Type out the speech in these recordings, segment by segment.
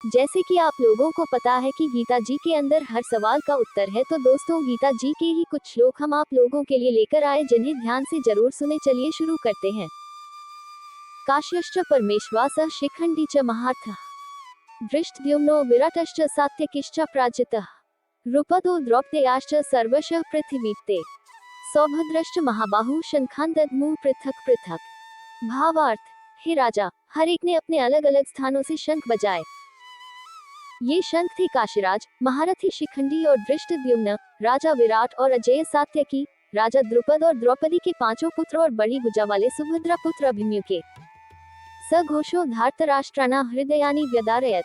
जैसे कि आप लोगों को पता है कि गीता जी के अंदर हर सवाल का उत्तर है, तो दोस्तों गीता जी के ही कुछ श्लोक हम आप लोगों के लिए लेकर आए, जिन्हें ध्यान से जरूर सुने। चलिए शुरू करते हैं। काश्यश्च परमेश्वास शिखंडी च महार्थ दृष्टद्युम्नो विराटश्च सात्यकिश्च प्राजितः रूपदो द्रौपदेयाश्च सर्वशः पृथिवीप्ते सौभद्रश्च महाबाहु शंखान दद्मु पृथक पृथक। भावार्थ, हे राजा, हर एक ने अपने अलग अलग स्थानों से शंख बजाए। ये शंख थे काशीराज, महारथी शिखंडी और दृष्टद्युम्न, राजा विराट और अजेय सात्यकी, राजा द्रुपद और द्रौपदी के पांचों पुत्र और बड़ी भुजा वाले सुभद्रा पुत्र अभिमन्यु के। सघोषो धार्तराष्ट्राणा हृदयानि व्यदारयत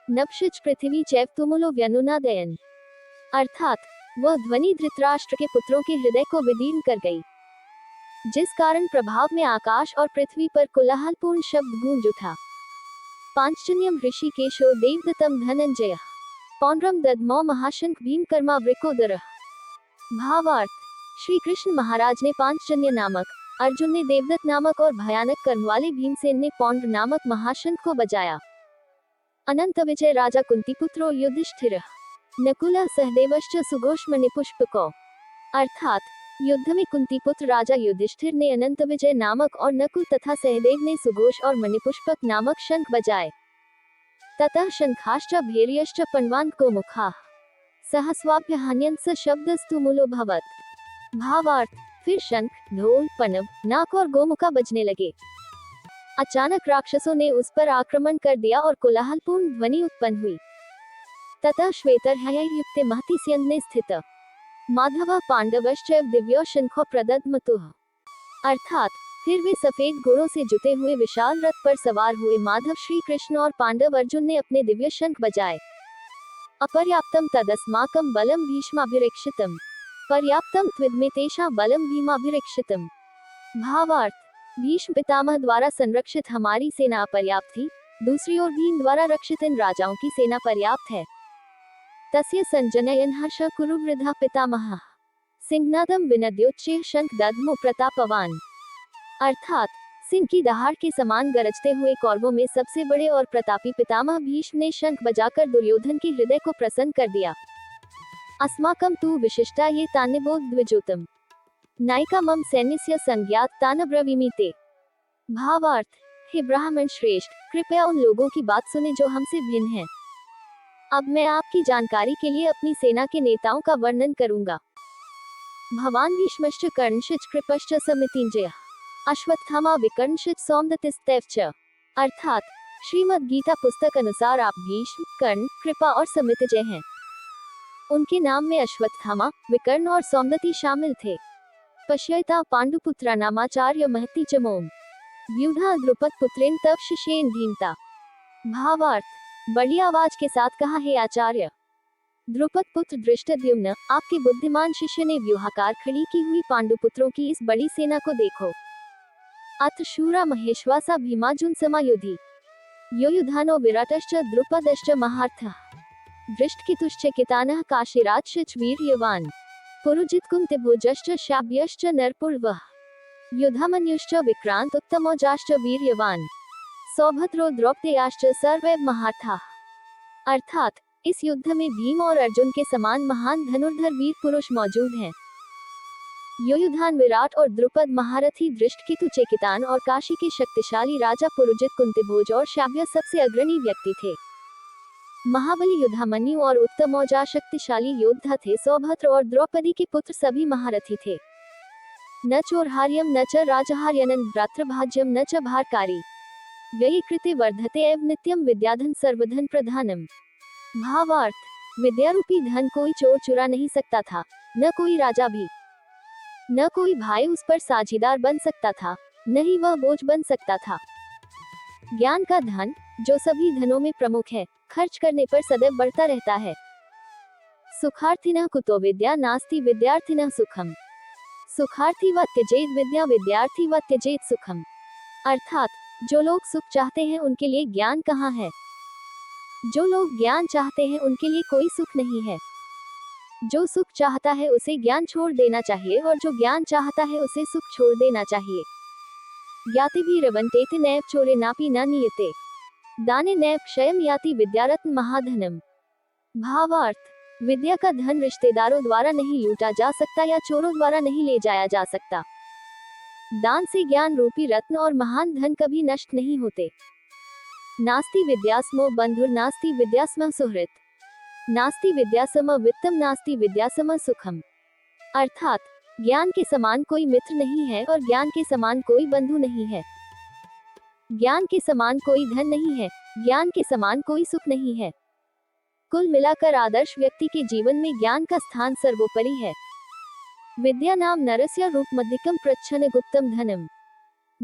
नभशिच पृथ्वी चैव तुमुलो व्यनुनादयन। अर्थात वह ध्वनि धृतराष्ट्र के पुत्रों के हृदय को विदीर्ण कर गई, जिस कारण प्रभाव में आकाश और पृथ्वी पर कोलाहलपूर्ण शब्द गूंज उठा। पांचजन्यम ऋषिकेशो देवदत्तम धनंजय पौंड्रम दद्मौ महाशंख भीमकर्मा वृकोदर। भावार्थ, श्री कृष्ण महाराज ने पांचजन्य नामक, अर्जुन ने देवदत्त नामक और भयानक कर्म वाले भीमसेन ने पौंड्र नामक महाशंख को बजाया। अनंत विजय राजा कुंती पुत्रो युधिष्ठिर नकुल सहदेवश्च सुघोषमणि पुष्पको। अर्थात युद्ध में कुंती पुत्र राजा युधिष्ठिर ने अनंत विजय नामक और नकुल तथा सहदेव ने सुघोष और मणिपुष्पक नामक शंख बजाए। ततः शंखाश्च भैर्यश्च पण्वान् गोमुखाः सहस्वाभ्य हन्यन्स शब्दस्तु मूलो भवत। भावार्थ, फिर शंख, ढोल, पनव, नाक और गोमुखा बजने लगे। अचानक राक्षसों ने उस पर आक्रमण कर दिया और कोलाहलपूर्ण ध्वनि उत्पन्न हुई। ततः श्वेतर्हययुक्ते महति स्यन्दने स्थित माधव पांडवश्चैव दिव्यो शंखो प्रदद्मतुः। अर्थात फिर वे सफेद घोड़ों से जुते हुए विशाल रथ पर सवार हुए माधव श्री कृष्ण और पांडव अर्जुन ने अपने दिव्य शंख बजाए। अपर्याप्तम तदस्माकं बलम भीष्माभिरक्षितम पर्याप्तम त्विद्मे तेषां बलम भीमाभिरक्षितम। भावार्थ, भीष्म पितामह द्वारा संरक्षित हमारी सेना अपर्याप्त थी, दूसरी ओर भीम द्वारा रक्षित इन राजाओं की सेना पर्याप्त है। तस्य संजनयन् हर्ष कुरु वृद्धा पितामहः सिंहनादम विनद्योच्चैः शंख दद्मो प्रतापवान। अर्थात सिंह की दहाड़ के समान गरजते हुए कौरवों में सबसे बड़े और प्रतापी पितामह भीष्म ने शंख बजाकर दुर्योधन के हृदय को प्रसन्न कर दिया। अस्माकं तु विशिष्टा ये तान्यबोध द्विजोतम नायिका मम सैन्यस्य संज्ञात तानब्रवीमि ते। भावार्थ, हे ब्राह्मण श्रेष्ठ, कृपया उन लोगों की बात सुने जो हमसे भिन्न हैं। अब मैं आपकी जानकारी के लिए अपनी सेना के नेताओं का वर्णन करूंगा। भवान भीष्मश्च कर्णश्च कृपश्च समितिंजयः अश्वत्थामा विकर्णश्च सौमदत्तिस्तैव च। अर्थात श्रीमद् गीता पुस्तक अनुसार आप भीष्म, कर्ण, कृपा और समितिजय हैं। उनके नाम में अश्वत्थामा, विकर्ण और सौमदत्ति शामिल थे। पश्यता पांडुपुत्रा नामाचार्य महति च मोम व्यूढ़ा द्रुपद पुत्रेण तव शिष्येन धीमता। भावार्थ, बड़ी आवाज के साथ कहा, हे आचार्य द्रुपद पुत्र दृष्टद्युम्न, आपके बुद्धिमान शिष्य ने व्यूहाकार खड़ी की हुई पांडुपुत्रों की इस बड़ी सेना को देखो। अथ शूरा महेश्वासा भीमार्जुन समायुधि योयुधानो विराटश्च द्रुपदश्च महार्थः दृष्टकेतुश्च कितानः काशीराजश्च वीर्यवान् पुरुजित्कुन्तिभुजश्च शाब्यश्च नरपुर्वः युधामन्युश्च विक्रांत उत्तमौजाश्च वीर्यवान् सौभद्रो द्रौपदेयाश्च सर्वैव महार्थाः। अर्थात इस युद्ध में भीम और अर्जुन के समान महान धनुर्धर वीर पुरुष मौजूद हैं। योयुधान विराट और द्रुपद महारथी, दृष्टकेतु चेकितान और काशी के शक्तिशाली राजा पुरुजित कुंतिभोज और शाब्य सबसे अग्रणी व्यक्ति थे। महाबली युधामन्यु और उत्तमौजा शक्तिशाली योद्धा थे। सौभद्र और द्रौपदी के पुत्र सभी महारथी थे। न चोरहार्यम न च राजहार्यनन भ्रातृभाज्यम न च भारकारी व्ययी कृते वर्धते एव नित्यम विद्याधन सर्वधन प्रधानम। भावार्थ, विद्यारूपी धन कोई चोर चुरा नहीं सकता था, न कोई राजा भी, न कोई भाई उस पर साझीदार बन सकता था, न ही वह बोझ बन सकता था। ज्ञान का धन, जो सभी धनों में प्रमुख है, खर्च करने पर सदैव बढ़ता रहता है। सुखार्थिनः कुतो विद्या नास्ति विद्यार्थिनः सुखम सुखार्थी व त्यजेत विद्या विद्यार्थी व त्यजेत सुखम। अर्थात जो लोग सुख चाहते हैं उनके लिए ज्ञान कहाँ है, जो लोग ज्ञान चाहते हैं उनके लिए कोई सुख नहीं है। जो सुख चाहता है उसे ज्ञान छोड़ देना चाहिए और जो ज्ञान चाहता है उसे सुख छोड़ देना चाहिए। ज्ञातिभिरवन्तेति नैव चोरेणापि न नीयते। दाने नैव क्षयम याति विद्यारत्न महाधनम। भावार्थ, विद्या का धन रिश्तेदारों द्वारा नहीं लूटा जा सकता या चोरों द्वारा नहीं ले जाया जा सकता। दान से ज्ञान रूपी रत्न और महान धन कभी नष्ट नहीं होते। नास्ति विद्यास्मो बंधुर नास्ति विद्यास्म सुहृत, नास्ति विद्यासम वित्तम नास्ति विद्यासम सुखम। अर्थात, ज्ञान के समान कोई मित्र नहीं है और ज्ञान के समान कोई बंधु नहीं है। ज्ञान के समान कोई धन नहीं है, ज्ञान के समान कोई सुख नहीं है। कुल मिलाकर आदर्श व्यक्ति के जीवन में ज्ञान का स्थान सर्वोपरि है। विद्या नाम नरस्य रूप मध्यकम प्रच्छन गुप्तम धनम।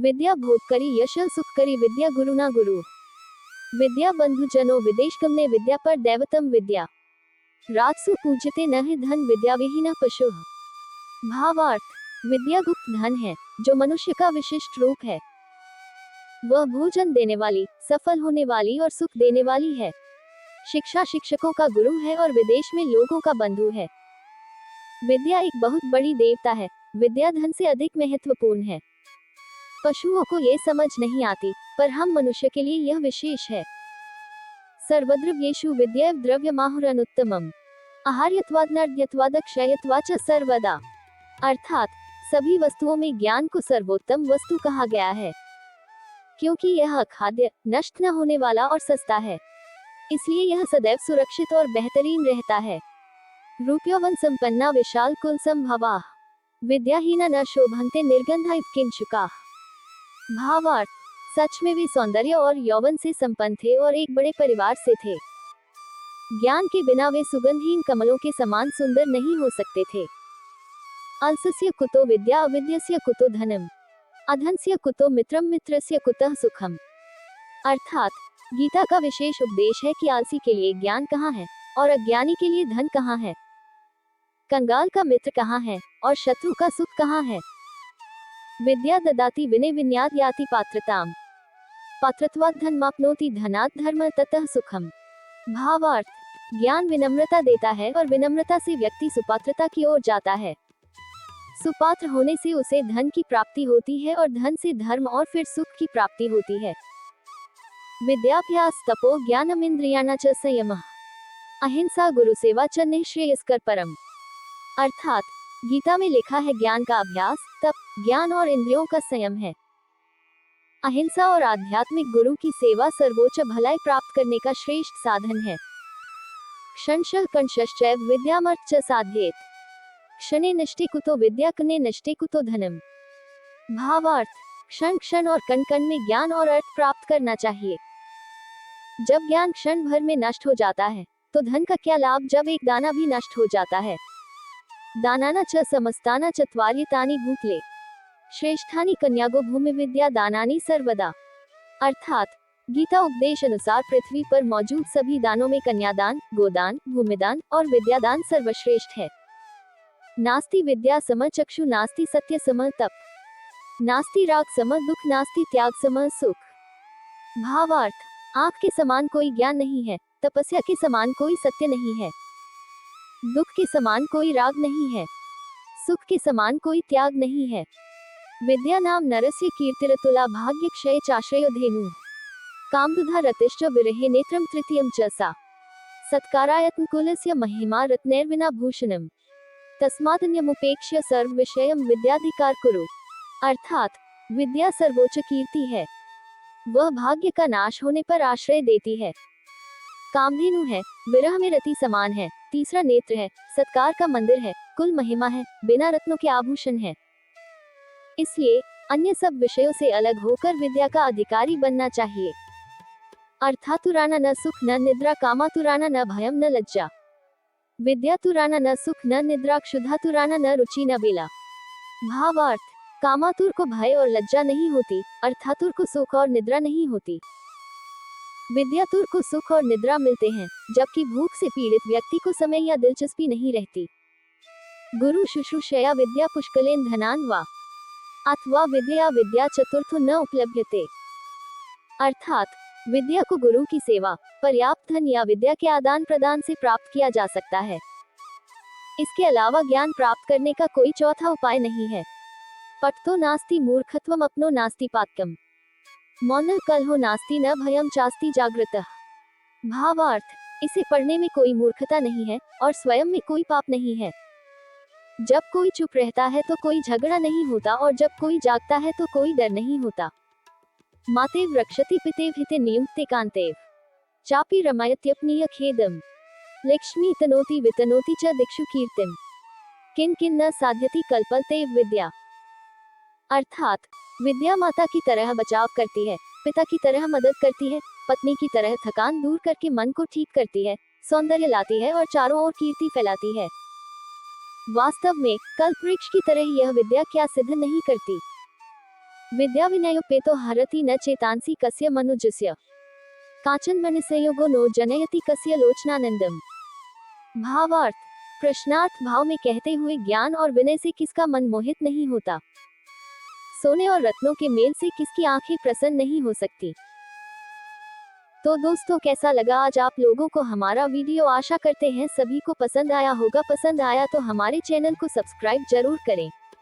विद्या भोगकरी यशल सुखकरी विद्या गुरुना गुरु। विद्या बंधु जनो विदेश गमने विद्या पर दैवतम विद्या। राजसु पूजते न है धन विद्या विहीन पशु। भावार्थ, विद्या गुप्त धन है जो मनुष्य का विशिष्ट रूप है। वह भोजन देने वाली, सफल होने वाली और सुख देने वाली है। शिक्षा शिक्षकों का गुरु है और विदेश में लोगों का बंधु है। विद्या एक बहुत बड़ी देवता है। विद्या धन से अधिक महत्वपूर्ण है। पशुओं को ये समझ नहीं आती, पर हम मनुष्य के लिए यह विशेष है। सर्वद्रव्येषु विद्या द्रव्यमाहुरनुत्तमम् आहार्यत्वादनर्घ्यत्वादक्षयत्वाच सर्वदा। अर्थात, सभी वस्तुओं में ज्ञान को सर्वोत्तम वस्तु कहा गया है, क्योंकि यह अखाद्य, नष्ट न होने वाला और सस्ता है। इसलिए यह सदैव सुरक्षित और बेहतरीन रहता है। रूप्यवन संपन्ना विशाल कुल संभवा विद्याहीना न शोभन्ते निर्गंधा इव किंचुका। भावार्थ, सच में वे सौंदर्य और यौवन से संपन्न थे और एक बड़े परिवार से थे। ज्ञान के बिना वे सुगंधहीन कमलों के समान सुंदर नहीं हो सकते थे। अलसस्य कुतो विद्या अविद्यस्य कुतो धनम, अधनस्य कुतो मित्रम मित्रस्य कुतः सुखम। अर्थात, गीता का विशेष उपदेश है कि आलसी के लिए ज्ञान कहाँ है और अज्ञानी के लिए धन कहाँ है। कंगाल का मित्र कहाँ है और शत्रु का सुख कहाँ है। विद्या ददाति विनय विन्याद याति पात्रताम, पात्रत्वात् धनमाप्नोति धनात् धर्म ततः सुखम। भावार्थ, ज्ञान विनम्रता देता है और विनम्रता से व्यक्ति सुपात्रता की ओर जाता है। सुपात्र होने से उसे धन की प्राप्ति होती है और धन से धर्म और फिर सुख की प्राप्ति होती है। विद्याभ्यास तपो ज्ञानम इंद्रियाणा च संयमः, अहिंसा गुरु सेवा च निःश्रेयस्कर परम। अर्थात, गीता में लिखा है ज्ञान का अभ्यास, तप, ज्ञान और इंद्रियों का संयम है। अहिंसा और आध्यात्मिक गुरु की सेवा सर्वोच्च भलाई प्राप्त करने का श्रेष्ठ साधन है। क्षणशः कणशश्चैव विद्यामर्थ च साध्येत, क्षणे नष्टे कुतो विद्या कणे नष्टे कुतो धनम। भावार्थ, क्षण क्षण और कण कण में ज्ञान और अर्थ प्राप्त करना चाहिए। जब ज्ञान क्षण भर में नष्ट हो जाता है, तो धन का क्या लाभ जब एक दाना भी नष्ट हो जाता है। दानाना च समस्ताना चत्वार्यतानि भूतले, श्रेष्ठानि कन्यागो भूमि विद्या दानानि सर्वदा। अर्थात, गीता उपदेश अनुसार पृथ्वी पर मौजूद सभी दानों में कन्यादान, गोदान, भूमिदान और विद्यादान सर्वश्रेष्ठ है। नास्ति विद्या सम चक्षु नास्ति सत्य सम तप, नास्ति राग सम दुख नास्ति त्याग सम सुख। भावार्थ, आँख के समान कोई ज्ञान नहीं है, तपस्या के समान कोई सत्य नहीं है, दुख के समान कोई राग नहीं है, सुख के समान कोई त्याग नहीं है। विद्या नाम नरस्य कीर्तिरतुला भाग्य क्षय चाश्रयो धेनु, कामदुधा रतिश्च विरहे नेत्रम तृतीयम च सा, सत्कारायत्न कुलस्य महिमा रत्नैर्विना भूषणम, तस्मादन्यमुपेक्ष्य सर्व विषयम विद्याधिकार कुरु। अर्थात, विद्या सर्वोच्च कीर्ति है। वह भाग्य का नाश होने पर आश्रय देती है। कामधेनु है, विरह में रति समान है, तीसरा नेत्र है, सत्कार का मंदिर है, कुल महिमा है, बिना रत्नों के आभूषण है। इसलिए अन्य सब विषयों से अलग होकर विद्या का अधिकारी बनना चाहिए। अर्थातुराना न सुख न निद्रा, कामातुराना न भयम न लज्जा, विद्यातुराना न सुख न निद्रा, क्षुधातुराना न रुचि न बेला। भावार्थ, कामातुर को भय और लज्जा नहीं होती, अर्थातुर को सुख और निद्रा नहीं होती। विद्यातुर को सुख और निद्रा मिलते हैं, जबकि भूख से पीड़ित व्यक्ति को समय या दिलचस्पी नहीं रहती। गुरु शुश्रूषया विद्या पुष्कलेन धनान वा, अथवा विद्या विद्या चतुर्थो न उपलभ्यते। अर्थात, विद्या को गुरु की सेवा, पर्याप्त धन या विद्या के आदान प्रदान से प्राप्त किया जा सकता है। इसके अलावा ज्ञान प्राप्त करने का कोई चौथा उपाय नहीं है। पठतो नास्ति मूर्खत्वम अपनो नास्ति पातकम। मौन कलहो नास्ति न भयम चास्ति जागृतः। भावार्थ, इसे पढ़ने में कोई मूर्खता नहीं है और स्वयं में कोई पाप नहीं है। जब कोई चुप रहता है तो कोई झगड़ा नहीं होता और जब कोई जागता है तो कोई डर नहीं होता। मातेव रक्षति पितेव हिते नियुक्ते कांतेव चापि रमयत्यपनीय खेदम लक्ष्मी तनोति वितनोति च दिक्षु कीर्तिम किन किन न साध्यति कल्पलतेव विद्या। अर्थात, विद्या माता की तरह बचाव करती है, पिता की तरह मदद करती है, पत्नी की तरह थकान दूर करके मन को ठीक करती है, सौंदर्य लाती है और चारों ओर कीर्ति फैलाती है। वास्तव में कल्पवृक्ष की तरह यह विद्या क्या सिद्ध नहीं करती। विद्या विनयोपेतो हरति न चेतांसी कस्य मनुजस्य कांचन मनसंयोगो नो जनयति कस्य लोचनानंदम। भावार्थ, प्रश्नार्थ भाव में कहते हुए ज्ञान और विनय से किसका मन मोहित नहीं होता। सोने और रत्नों के मेल से किसकी आंखें प्रसन्न नहीं हो सकती। तो दोस्तों, कैसा लगा आज आप लोगों को हमारा वीडियो। आशा करते हैं सभी को पसंद आया होगा। पसंद आया तो हमारे चैनल को सब्सक्राइब जरूर करें।